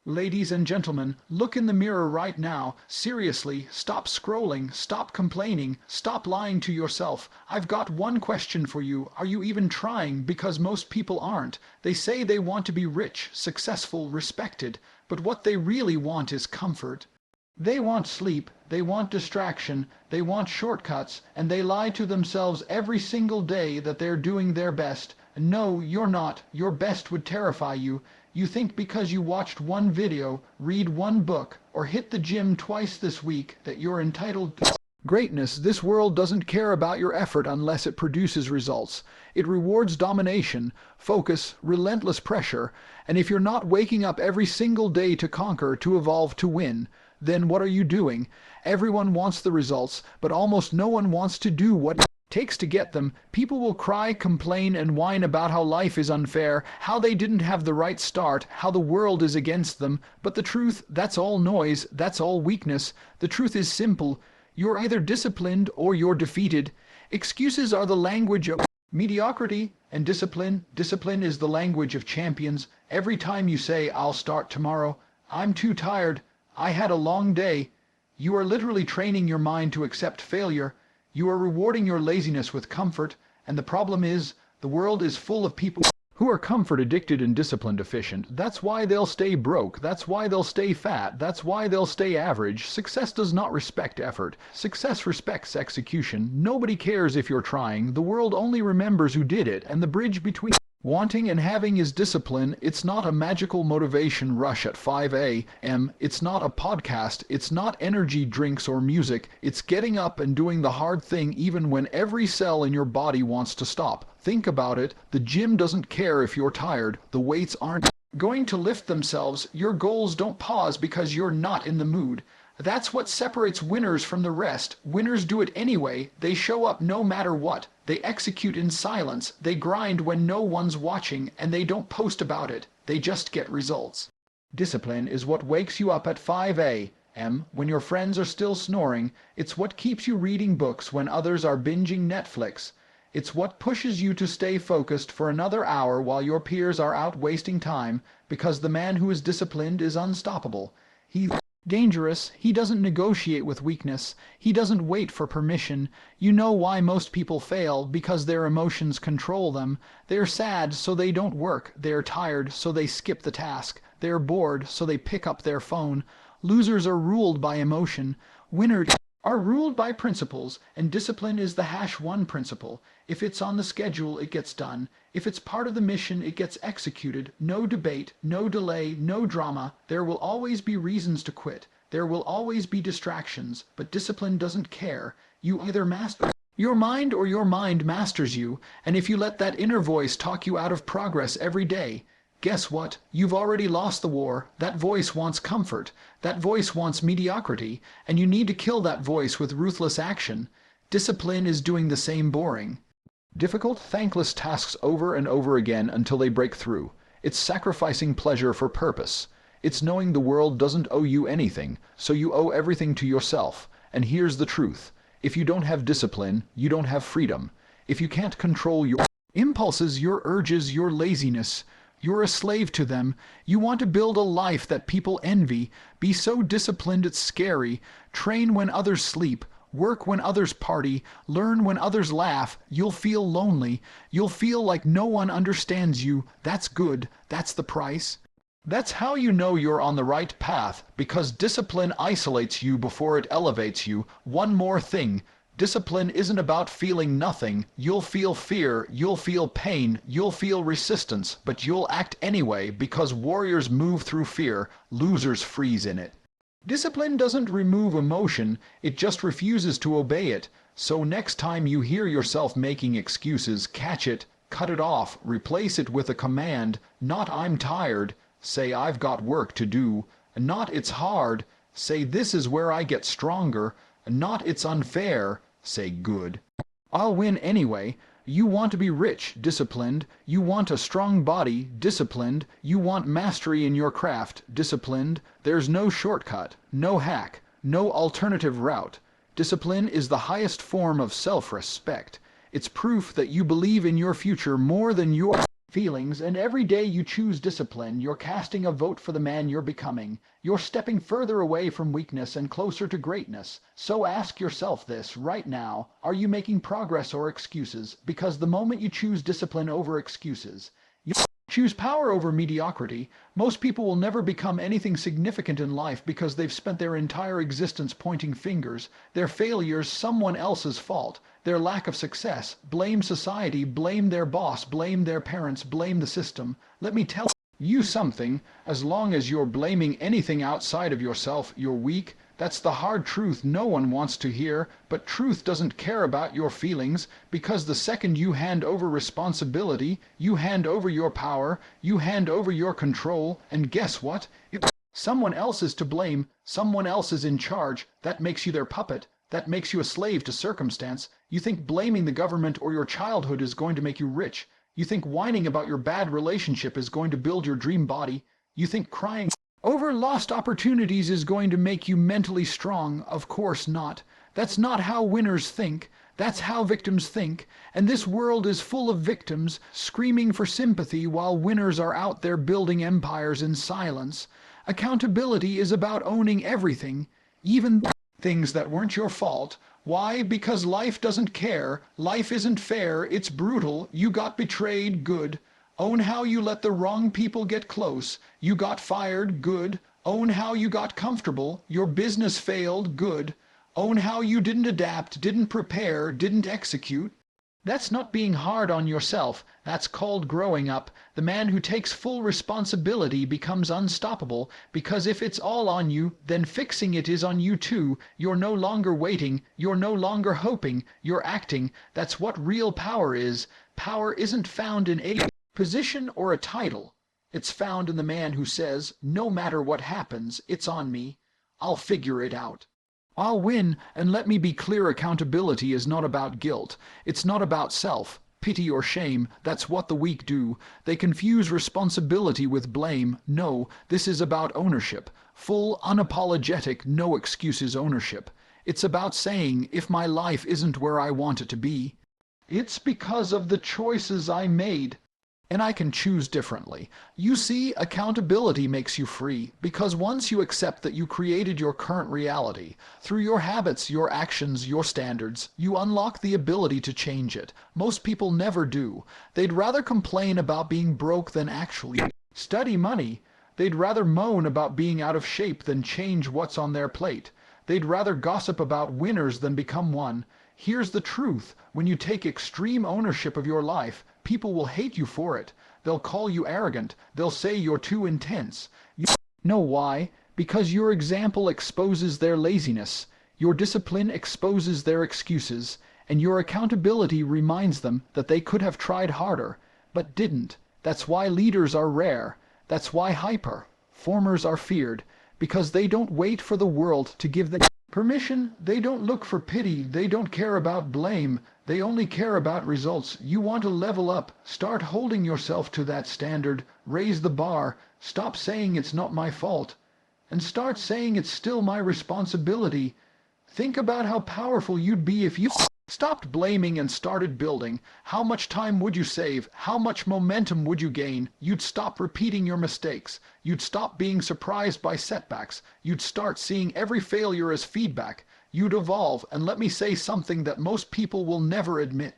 Ladies and gentlemen, look in the mirror right now. Seriously, stop scrolling, stop complaining, stop lying to yourself. I've got one question for you. Are you even trying? Because most people aren't. They say they want to be rich, successful, respected, but what they really want is comfort. They want sleep, they want distraction, they want shortcuts, and they lie to themselves every single day that they're doing their best. No, you're not. Your best would terrify you. You think because you watched one video, read one book, or hit the gym twice this week that you're entitled to greatness. This world doesn't care about your effort unless it produces results. It rewards domination, focus, relentless pressure, and if you're not waking up every single day to conquer, to evolve, to win, then what are you doing? Everyone wants the results, but almost no one wants to do what it takes to get them. People will cry, complain, and whine about how life is unfair, how they didn't have the right start, how the world is against them. But the truth, that's all noise, that's all weakness. The truth is simple. You're either disciplined or you're defeated. Excuses are the language of mediocrity, and discipline is the language of champions. Every time you say, "I'll start tomorrow," "I'm too tired," "I had a long day," you are literally training your mind to accept failure. You are rewarding your laziness with comfort, and the problem is, the world is full of people who are comfort addicted and discipline deficient. That's why they'll stay broke, that's why they'll stay fat, that's why they'll stay average. Success does not respect effort. Success respects execution. Nobody cares if you're trying. The world only remembers who did it, and the bridge between wanting and having is discipline. It's not a magical motivation rush at 5 a.m. It's not a podcast. It's not energy drinks or music. It's getting up and doing the hard thing even when every cell in your body wants to stop. Think about it. The gym doesn't care if you're tired. The weights aren't going to lift themselves. Your goals don't pause because you're not in the mood. That's what separates winners from the rest. Winners do it anyway. They show up no matter what. They execute in silence. They grind when no one's watching, and they don't post about it. They just get results. Discipline is what wakes you up at 5 a.m. when your friends are still snoring. It's what keeps you reading books when others are binging Netflix. It's what pushes you to stay focused for another hour while your peers are out wasting time, because the man who is disciplined is unstoppable. He's dangerous. He doesn't negotiate with weakness. He doesn't wait for permission. You know why most people fail? Because their emotions control them. They're sad, so they don't work. They're tired, so they skip the task. They're bored, so they pick up their phone. Losers are ruled by emotion. Winners are ruled by principles, and discipline is the #1 principle. If it's on the schedule, it gets done. If it's part of the mission, it gets executed. No debate, no delay, no drama. There will always be reasons to quit. There will always be distractions, but discipline doesn't care. You either master your mind or your mind masters you, and if you let that inner voice talk you out of progress every day, guess what? You've already lost the war. That voice wants comfort. That voice wants mediocrity, and you need to kill that voice with ruthless action. Discipline is doing the same boring, difficult, thankless tasks over and over again until they break through. It's sacrificing pleasure for purpose. It's knowing the world doesn't owe you anything, so you owe everything to yourself. And here's the truth. If you don't have discipline, you don't have freedom. If you can't control your impulses, your urges, your laziness, you're a slave to them. You want to build a life that people envy. Be so disciplined it's scary. Train when others sleep. Work when others party. Learn when others laugh. You'll feel lonely. You'll feel like no one understands you. That's good. That's the price. That's how you know you're on the right path, because discipline isolates you before it elevates you. One more thing. Discipline isn't about feeling nothing. You'll feel fear, you'll feel pain, you'll feel resistance, but you'll act anyway because warriors move through fear, losers freeze in it. Discipline doesn't remove emotion, it just refuses to obey it. So next time you hear yourself making excuses, catch it, cut it off, replace it with a command, not "I'm tired," say "I've got work to do," not "It's hard," say "This is where I get stronger," not "It's unfair," say "Good. I'll win anyway." You want to be rich, disciplined. You want a strong body, disciplined. You want mastery in your craft, disciplined. There's no shortcut, no hack, no alternative route. Discipline is the highest form of self-respect. It's proof that you believe in your future more than your feelings, and every day you choose discipline, you're casting a vote for the man you're becoming. You're stepping further away from weakness and closer to greatness. So ask yourself this right now: are you making progress or excuses? Because the moment you choose discipline over excuses, you choose power over mediocrity. Most people will never become anything significant in life because they've spent their entire existence pointing fingers. Their failures someone else's fault. Their lack of success, blame society, blame their boss, blame their parents, blame the system. Let me tell you something: as long as you're blaming anything outside of yourself, you're weak. That's the hard truth no one wants to hear, but truth doesn't care about your feelings, because the second you hand over responsibility, you hand over your power, you hand over your control, and guess what? Someone else is to blame, someone else is in charge. That makes you their puppet. That makes you a slave to circumstance. You think blaming the government or your childhood is going to make you rich. You think whining about your bad relationship is going to build your dream body. You think crying over lost opportunities is going to make you mentally strong. Of course not. That's not how winners think. That's how victims think. And this world is full of victims screaming for sympathy while winners are out there building empires in silence. Accountability is about owning everything, even things that weren't your fault. Why? Because life doesn't care. Life isn't fair. It's brutal. You got betrayed. Good. Own how you let the wrong people get close. You got fired. Good. Own how you got comfortable. Your business failed. Good. Own how you didn't adapt, didn't prepare, didn't execute. That's not being hard on yourself. That's called growing up. The man who takes full responsibility becomes unstoppable, because if it's all on you, then fixing it is on you too. You're no longer waiting. You're no longer hoping. You're acting. That's what real power is. Power isn't found in a position or a title. It's found in the man who says, no matter what happens, it's on me. I'll figure it out. I'll win. And let me be clear, accountability is not about guilt. It's not about self, pity or shame. That's what the weak do. They confuse responsibility with blame. No, this is about ownership. Full, unapologetic, no excuses ownership. It's about saying, if my life isn't where I want it to be, it's because of the choices I made. And I can choose differently. You see, accountability makes you free, because once you accept that you created your current reality, through your habits, your actions, your standards, you unlock the ability to change it. Most people never do. They'd rather complain about being broke than actually study money. They'd rather moan about being out of shape than change what's on their plate. They'd rather gossip about winners than become one. Here's the truth: when you take extreme ownership of your life, people will hate you for it. They'll call you arrogant. They'll say you're too intense. You know why? Because your example exposes their laziness, your discipline exposes their excuses, and your accountability reminds them that they could have tried harder, but didn't. That's why leaders are rare. That's why hyper-formers are feared, because they don't wait for the world to give them permission. They don't look for pity. They don't care about blame. They only care about results. You want to level up. Start holding yourself to that standard. Raise the bar. Stop saying it's not my fault, and start saying it's still my responsibility. Think about how powerful you'd be if you stopped blaming and started building. How much time would you save? How much momentum would you gain? You'd stop repeating your mistakes. You'd stop being surprised by setbacks. You'd start seeing every failure as feedback. You'd evolve. And let me say something that most people will never admit.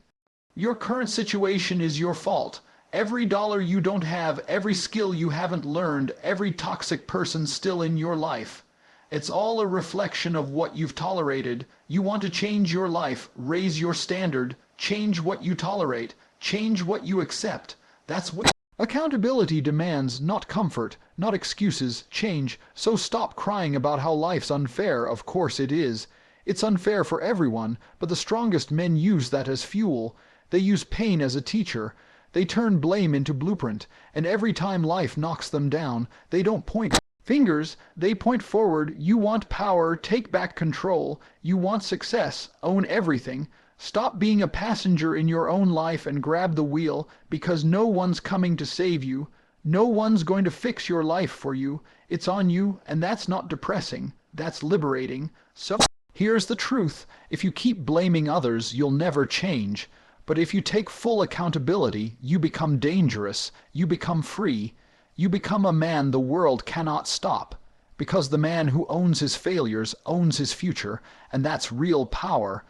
Your current situation is your fault. Every dollar you don't have, every skill you haven't learned, every toxic person still in your life. It's all a reflection of what you've tolerated. You want to change your life, raise your standard, change what you tolerate, change what you accept. That's what accountability demands, not comfort, not excuses, change. So stop crying about how life's unfair. Of course it is. It's unfair for everyone, but the strongest men use that as fuel. They use pain as a teacher. They turn blame into blueprint, and every time life knocks them down, they don't point fingers, they point forward. You want power, take back control. You want success, own everything. Stop being a passenger in your own life and grab the wheel, because no one's coming to save you. No one's going to fix your life for you. It's on you, and that's not depressing. That's liberating. So here's the truth. If you keep blaming others, you'll never change. But if you take full accountability, you become dangerous, you become free, you become a man the world cannot stop. Because the man who owns his failures owns his future, and that's real power.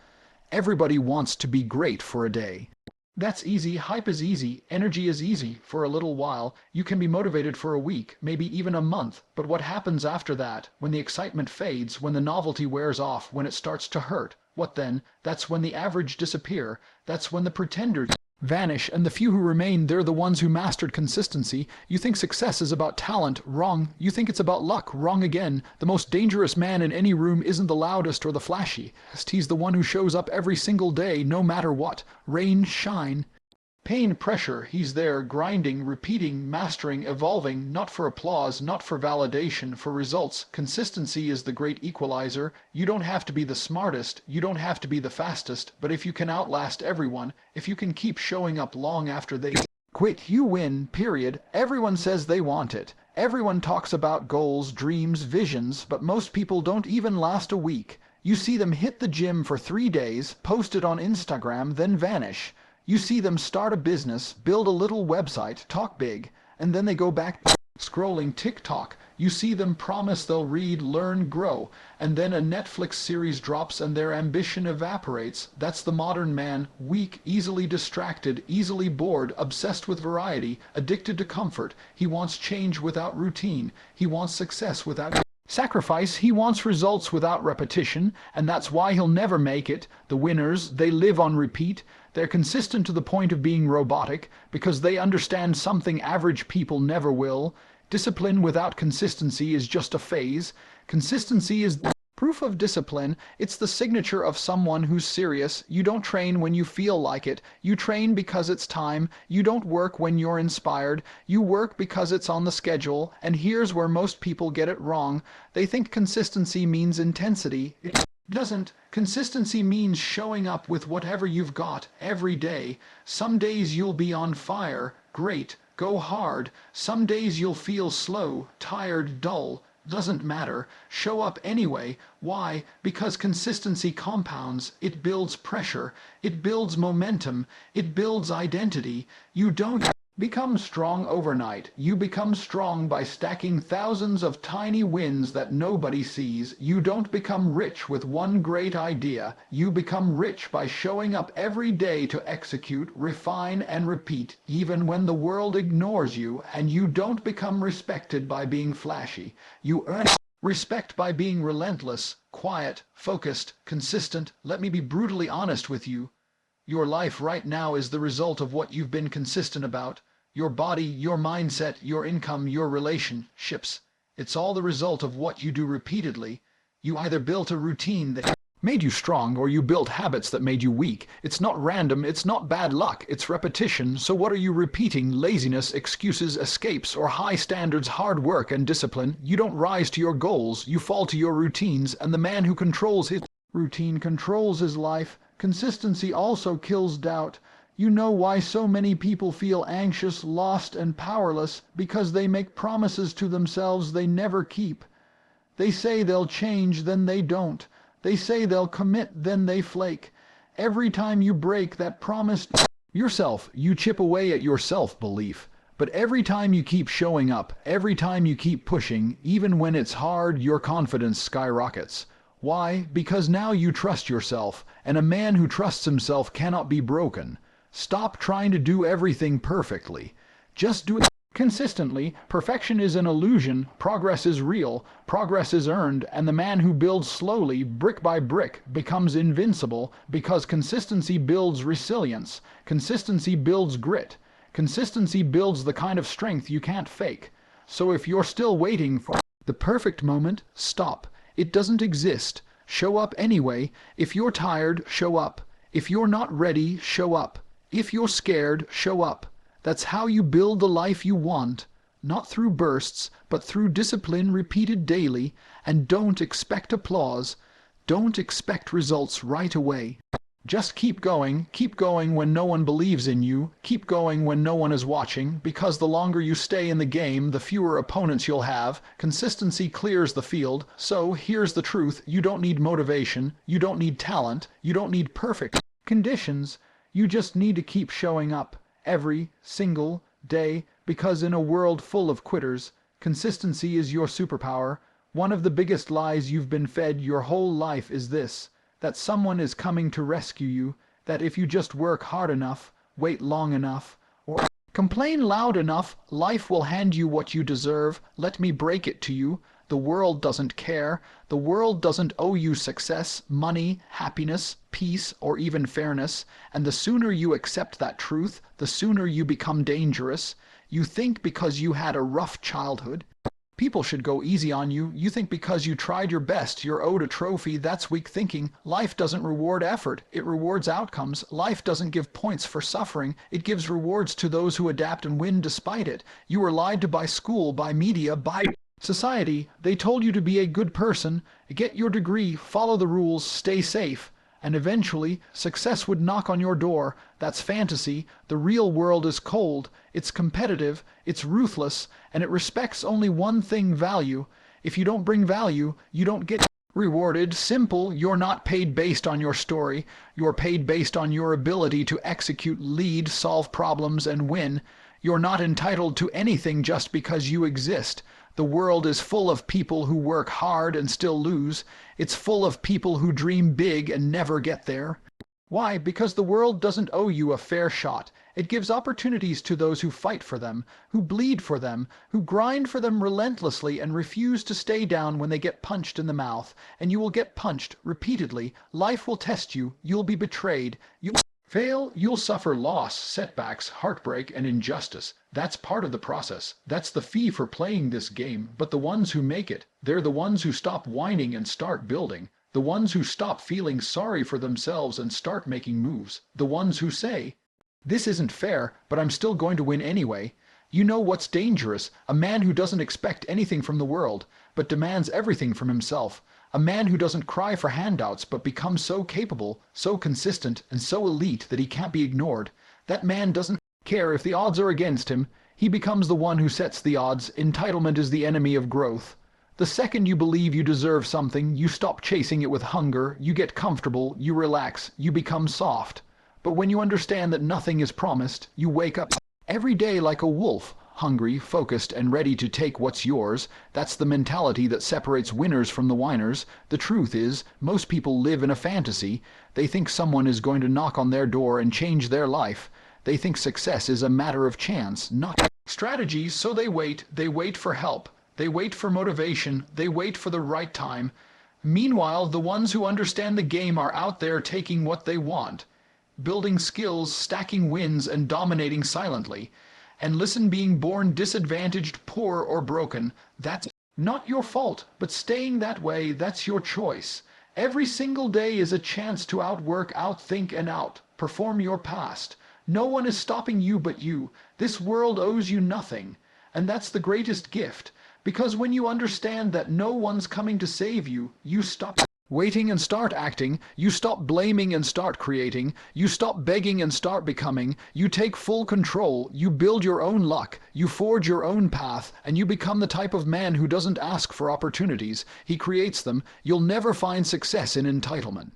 Everybody wants to be great for a day. That's easy, hype is easy, energy is easy for a little while. You can be motivated for a week, maybe even a month. But what happens after that, when the excitement fades, when the novelty wears off, when it starts to hurt? What then? That's when the average disappear. That's when the pretenders vanish, and the few who remain, they're the ones who mastered consistency. You think success is about talent? Wrong. You think it's about luck? Wrong again. The most dangerous man in any room isn't the loudest or the flashiest. He's the one who shows up every single day, no matter what. Rain, shine, pain, pressure, he's there, grinding, repeating, mastering, evolving, not for applause, not for validation, for results. Consistency is the great equalizer. You don't have to be the smartest, you don't have to be the fastest, but if you can outlast everyone, if you can keep showing up long after they quit, you win, period. Everyone says they want it. Everyone talks about goals, dreams, visions, but most people don't even last a week. You see them hit the gym for 3 days, post it on Instagram, then vanish. You see them start a business, build a little website, talk big, and then they go back scrolling TikTok. You see them promise they'll read, learn, grow, and then a Netflix series drops and their ambition evaporates. That's the modern man, weak, easily distracted, easily bored, obsessed with variety, addicted to comfort. He wants change without routine. He wants success without sacrifice. He wants results without repetition, and that's why he'll never make it. The winners, they live on repeat. They're consistent to the point of being robotic, because they understand something average people never will. Discipline without consistency is just a phase. Consistency is proof of discipline. It's the signature of someone who's serious. You don't train when you feel like it. You train because it's time. You don't work when you're inspired. You work because it's on the schedule. And here's where most people get it wrong. They think consistency means intensity. It doesn't. Consistency means showing up with whatever you've got every day. Some days you'll be on fire. Great. Go hard. Some days you'll feel slow, tired, dull. Doesn't matter. Show up anyway. Why? Because consistency compounds. It builds pressure. It builds momentum. It builds identity. You don't become strong overnight. You become strong by stacking thousands of tiny wins that nobody sees. You don't become rich with one great idea. You become rich by showing up every day to execute, refine, and repeat, even when the world ignores you. And you don't become respected by being flashy. You earn respect by being relentless, quiet, focused, consistent. Let me be brutally honest with you. Your life right now is the result of what you've been consistent about. Your body, your mindset, your income, your relationships. It's all the result of what you do repeatedly. You either built a routine that made you strong, or you built habits that made you weak. It's not random, it's not bad luck, it's repetition. So what are you repeating? Laziness, excuses, escapes, or high standards, hard work, and discipline? You don't rise to your goals, you fall to your routines, and the man who controls his routine controls his life. Consistency also kills doubt. You know why so many people feel anxious, lost, and powerless? Because they make promises to themselves they never keep. They say they'll change, then they don't. They say they'll commit, then they flake. Every time you break that promise yourself, you chip away at your self-belief. But every time you keep showing up, every time you keep pushing, even when it's hard, your confidence skyrockets. Why? Because now you trust yourself, and a man who trusts himself cannot be broken. Stop trying to do everything perfectly. Just do it consistently. Perfection is an illusion. Progress is real. Progress is earned. And the man who builds slowly, brick by brick, becomes invincible, because consistency builds resilience. Consistency builds grit. Consistency builds the kind of strength you can't fake. So if you're still waiting for the perfect moment, stop. It doesn't exist. Show up anyway. If you're tired, show up. If you're not ready, show up. If you're scared, show up. That's how you build the life you want. Not through bursts, but through discipline repeated daily. And don't expect applause. Don't expect results right away. Just keep going when no one believes in you. Keep going when no one is watching, because the longer you stay in the game, the fewer opponents you'll have. Consistency clears the field. So here's the truth. You don't need motivation. You don't need talent. You don't need perfect conditions. You just need to keep showing up every single day, because in a world full of quitters, consistency is your superpower. One of the biggest lies you've been fed your whole life is this: that someone is coming to rescue you, that if you just work hard enough, wait long enough, or complain loud enough, life will hand you what you deserve. Let me break it to you. The world doesn't care. The world doesn't owe you success, money, happiness, peace, or even fairness. And the sooner you accept that truth, the sooner you become dangerous. You think because you had a rough childhood, people should go easy on you. You think because you tried your best, you're owed a trophy. That's weak thinking. Life doesn't reward effort. It rewards outcomes. Life doesn't give points for suffering. It gives rewards to those who adapt and win despite it. You were lied to by school, by media, by society. They told you to be a good person, get your degree, follow the rules, stay safe, and eventually success would knock on your door. That's fantasy. The real world is cold, it's competitive, it's ruthless, and it respects only one thing: value. If you don't bring value, you don't get rewarded. Simple. You're not paid based on your story. You're paid based on your ability to execute, lead, solve problems, and win. You're not entitled to anything just because you exist. The world is full of people who work hard and still lose. It's full of people who dream big and never get there. Why? Because the world doesn't owe you a fair shot. It gives opportunities to those who fight for them, who bleed for them, who grind for them relentlessly and refuse to stay down when they get punched in the mouth. And you will get punched repeatedly. Life will test you. You'll be betrayed. You'll fail. You'll suffer loss, setbacks, heartbreak, and injustice. That's part of the process. That's the fee for playing this game. But the ones who make it, they're the ones who stop whining and start building. The ones who stop feeling sorry for themselves and start making moves. The ones who say, "This isn't fair, but I'm still going to win anyway." You know what's dangerous? A man who doesn't expect anything from the world, but demands everything from himself. A man who doesn't cry for handouts, but becomes so capable, so consistent, and so elite that he can't be ignored. That man doesn't care if the odds are against him. He becomes the one who sets the odds. Entitlement is the enemy of growth. The second you believe you deserve something, you stop chasing it with hunger, you get comfortable, you relax, you become soft. But when you understand that nothing is promised, you wake up every day like a wolf, hungry, focused, and ready to take what's yours. That's the mentality that separates winners from the whiners. The truth is, most people live in a fantasy. They think someone is going to knock on their door and change their life. They think success is a matter of chance, not strategies, so they wait for help. They wait for motivation. They wait for the right time. Meanwhile, the ones who understand the game are out there taking what they want, building skills, stacking wins, and dominating silently. And listen, being born disadvantaged, poor, or broken, that's not your fault. But staying that way, that's your choice. Every single day is a chance to outwork, outthink, and outperform your past. No one is stopping you but you. This world owes you nothing. And that's the greatest gift. Because when you understand that no one's coming to save you, you stop waiting and start acting. You stop blaming and start creating. You stop begging and start becoming. You take full control. You build your own luck. You forge your own path. And you become the type of man who doesn't ask for opportunities. He creates them. You'll never find success in entitlement.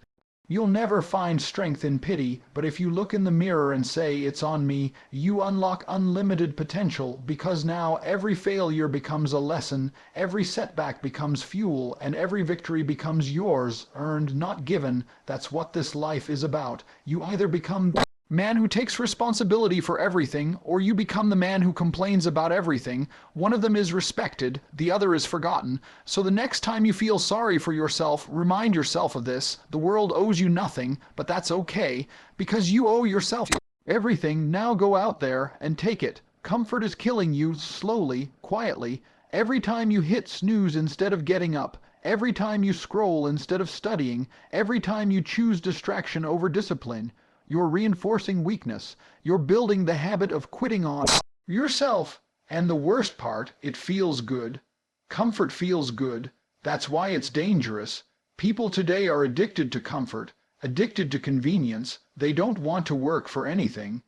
You'll never find strength in pity, but if you look in the mirror and say, "It's on me," you unlock unlimited potential, because now every failure becomes a lesson, every setback becomes fuel, and every victory becomes yours, earned, not given. That's what this life is about. You either become the man who takes responsibility for everything, or you become the man who complains about everything. One of them is respected, the other is forgotten. So the next time you feel sorry for yourself, remind yourself of this. The world owes you nothing, but that's okay, because you owe yourself everything. Now go out there and take it. Comfort is killing you slowly, quietly. Every time you hit snooze instead of getting up, every time you scroll instead of studying, every time you choose distraction over discipline, you're reinforcing weakness. You're building the habit of quitting on yourself. And the worst part, it feels good. Comfort feels good. That's why it's dangerous. People today are addicted to comfort, addicted to convenience. They don't want to work for anything.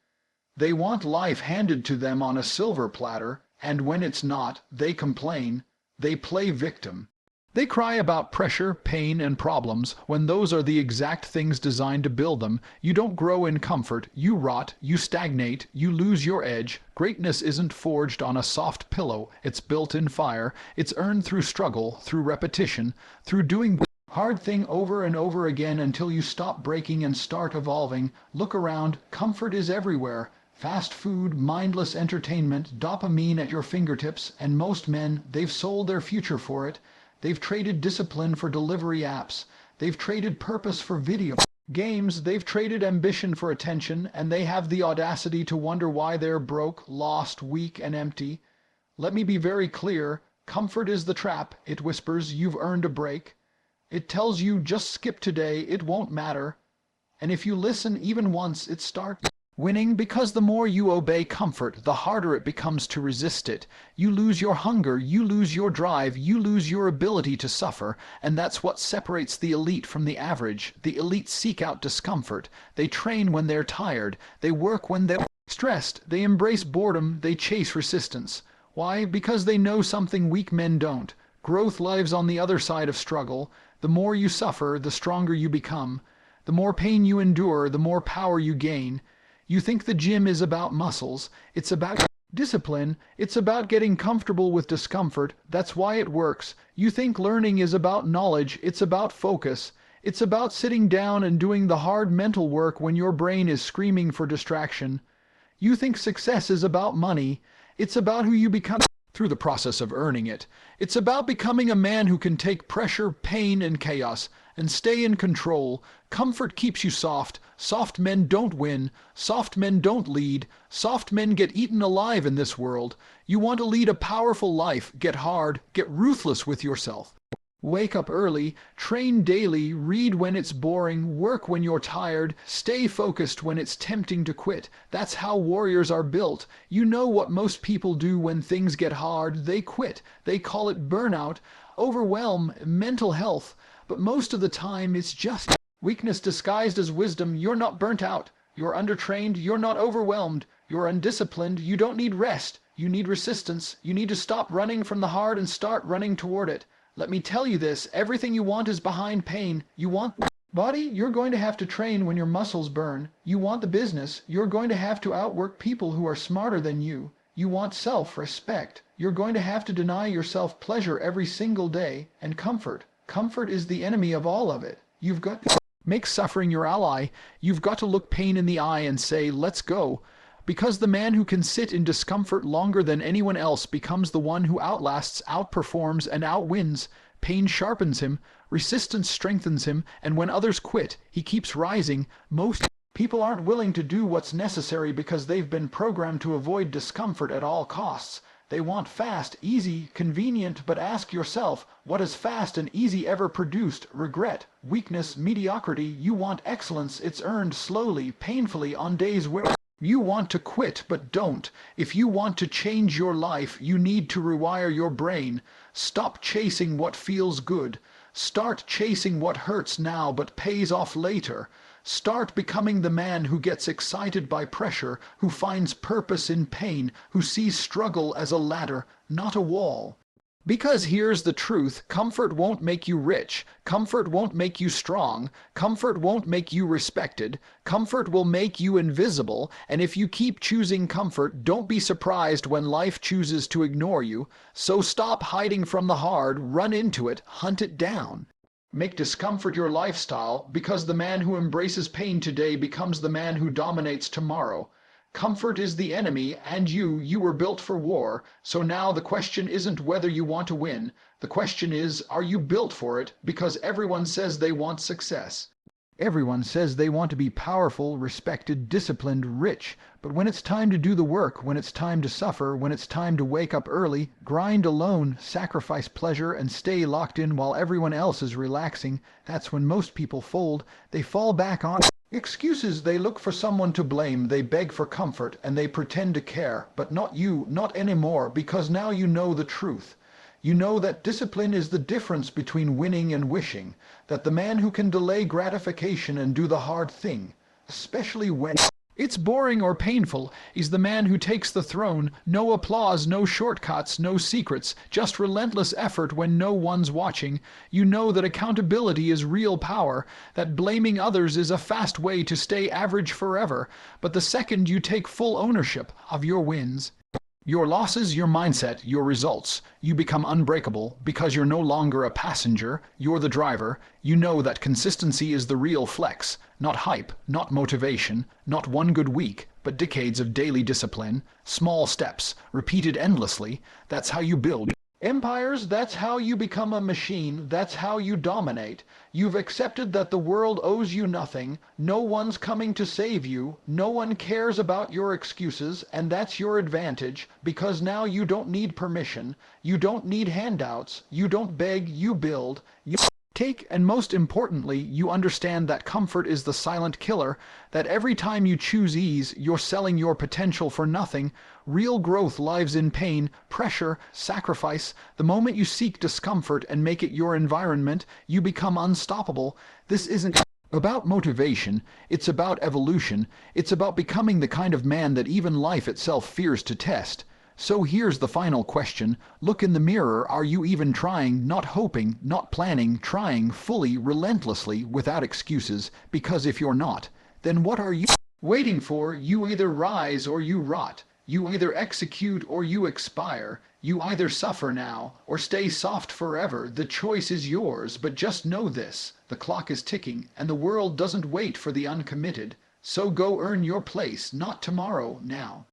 They want life handed to them on a silver platter, and when it's not, they complain. They play victim. They cry about pressure, pain, and problems when those are the exact things designed to build them. You don't grow in comfort, you rot, you stagnate, you lose your edge. Greatness isn't forged on a soft pillow, it's built in fire. It's earned through struggle, through repetition, through doing hard thing over and over again until you stop breaking and start evolving. Look around, comfort is everywhere. Fast food, mindless entertainment, dopamine at your fingertips, and most men, they've sold their future for it. They've traded discipline for delivery apps. They've traded purpose for video games. They've traded ambition for attention, and they have the audacity to wonder why they're broke, lost, weak, and empty. Let me be very clear. Comfort is the trap. It whispers, you've earned a break. It tells you, just skip today, it won't matter. And if you listen even once, it starts winning, because the more you obey comfort, the harder it becomes to resist it. You lose your hunger, you lose your drive, you lose your ability to suffer, and that's what separates the elite from the average. The elite seek out discomfort. They train when they're tired. They work when they're stressed. They embrace boredom. They chase resistance. Why? Because they know something weak men don't. Growth lives on the other side of struggle. The more you suffer, the stronger you become. The more pain you endure, the more power you gain. You think the gym is about muscles. It's about discipline. It's about getting comfortable with discomfort. That's why it works. You think learning is about knowledge. It's about focus. It's about sitting down and doing the hard mental work when your brain is screaming for distraction. You think success is about money. It's about who you become through the process of earning it. It's about becoming a man who can take pressure, pain, and chaos and stay in control. Comfort keeps you soft. Soft men don't win. Soft men don't lead. Soft men get eaten alive in this world. You want to lead a powerful life. Get hard. Get ruthless with yourself. Wake up early, train daily, read when it's boring, work when you're tired, stay focused when it's tempting to quit. That's how warriors are built. You know what most people do when things get hard. They quit. They call it burnout, overwhelm, mental health. But most of the time it's just weakness disguised as wisdom. You're not burnt out. You're undertrained. You're not overwhelmed. You're undisciplined. You don't need rest. You need resistance. You need to stop running from the hard and start running toward it. Let me tell you this, everything you want is behind pain. You want body, you're going to have to train when your muscles burn. You want the business, you're going to have to outwork people who are smarter than you. You want self-respect. You're going to have to deny yourself pleasure every single day. And comfort. Comfort is the enemy of all of it. You've got to make suffering your ally. You've got to look pain in the eye and say, let's go. Because the man who can sit in discomfort longer than anyone else becomes the one who outlasts, outperforms, and outwins. Pain sharpens him, resistance strengthens him, and when others quit, he keeps rising. Most people aren't willing to do what's necessary because they've been programmed to avoid discomfort at all costs. They want fast, easy, convenient, but ask yourself, what has fast and easy ever produced? Regret, weakness, mediocrity. You want excellence. It's earned slowly, painfully, on days where you want to quit, but don't. If you want to change your life, you need to rewire your brain. Stop chasing what feels good. Start chasing what hurts now but pays off later. Start becoming the man who gets excited by pressure, who finds purpose in pain, who sees struggle as a ladder, not a wall. Because here's the truth, comfort won't make you rich, comfort won't make you strong, comfort won't make you respected, comfort will make you invisible, and if you keep choosing comfort, don't be surprised when life chooses to ignore you. So stop hiding from the hard, run into it, hunt it down. Make discomfort your lifestyle, because the man who embraces pain today becomes the man who dominates tomorrow. Comfort is the enemy, and you were built for war. So now the question isn't whether you want to win. The question is, are you built for it? Because everyone says they want success. Everyone says they want to be powerful, respected, disciplined, rich. But when it's time to do the work, when it's time to suffer, when it's time to wake up early, grind alone, sacrifice pleasure, and stay locked in while everyone else is relaxing, that's when most people fold. They fall back on excuses. They look for someone to blame. They beg for comfort, and they pretend to care. But not you, not anymore, because now you know the truth. You know that discipline is the difference between winning and wishing, that the man who can delay gratification and do the hard thing, especially when It's boring or painful. He's the man who takes the throne. No applause, no shortcuts, no secrets, just relentless effort when no one's watching. You know that accountability is real power, that blaming others is a fast way to stay average forever. But the second you take full ownership of your wins, your losses, your mindset, your results, you become unbreakable because you're no longer a passenger, you're the driver. You know that consistency is the real flex, not hype, not motivation, not one good week, but decades of daily discipline, small steps, repeated endlessly. That's how you build empires. That's how you become a machine. That's how you dominate. You've accepted that the world owes you nothing. No one's coming to save you. No one cares about your excuses, and that's your advantage, because now you don't need permission. You don't need handouts. You don't beg, you build. You take, and most importantly, you understand that comfort is the silent killer, that every time you choose ease, you're selling your potential for nothing. Real growth lives in pain, pressure, sacrifice. The moment you seek discomfort and make it your environment, you become unstoppable. This isn't about motivation, it's about evolution. It's about becoming the kind of man that even life itself fears to test. So here's the final question. Look in the mirror. Are you even trying, not hoping, not planning, trying fully, relentlessly, without excuses? Because if you're not, then what are you waiting for? You either rise or you rot. You either execute or you expire. You either suffer now or stay soft forever. The choice is yours, but just know this. The clock is ticking, and the world doesn't wait for the uncommitted. So go earn your place, not tomorrow, now.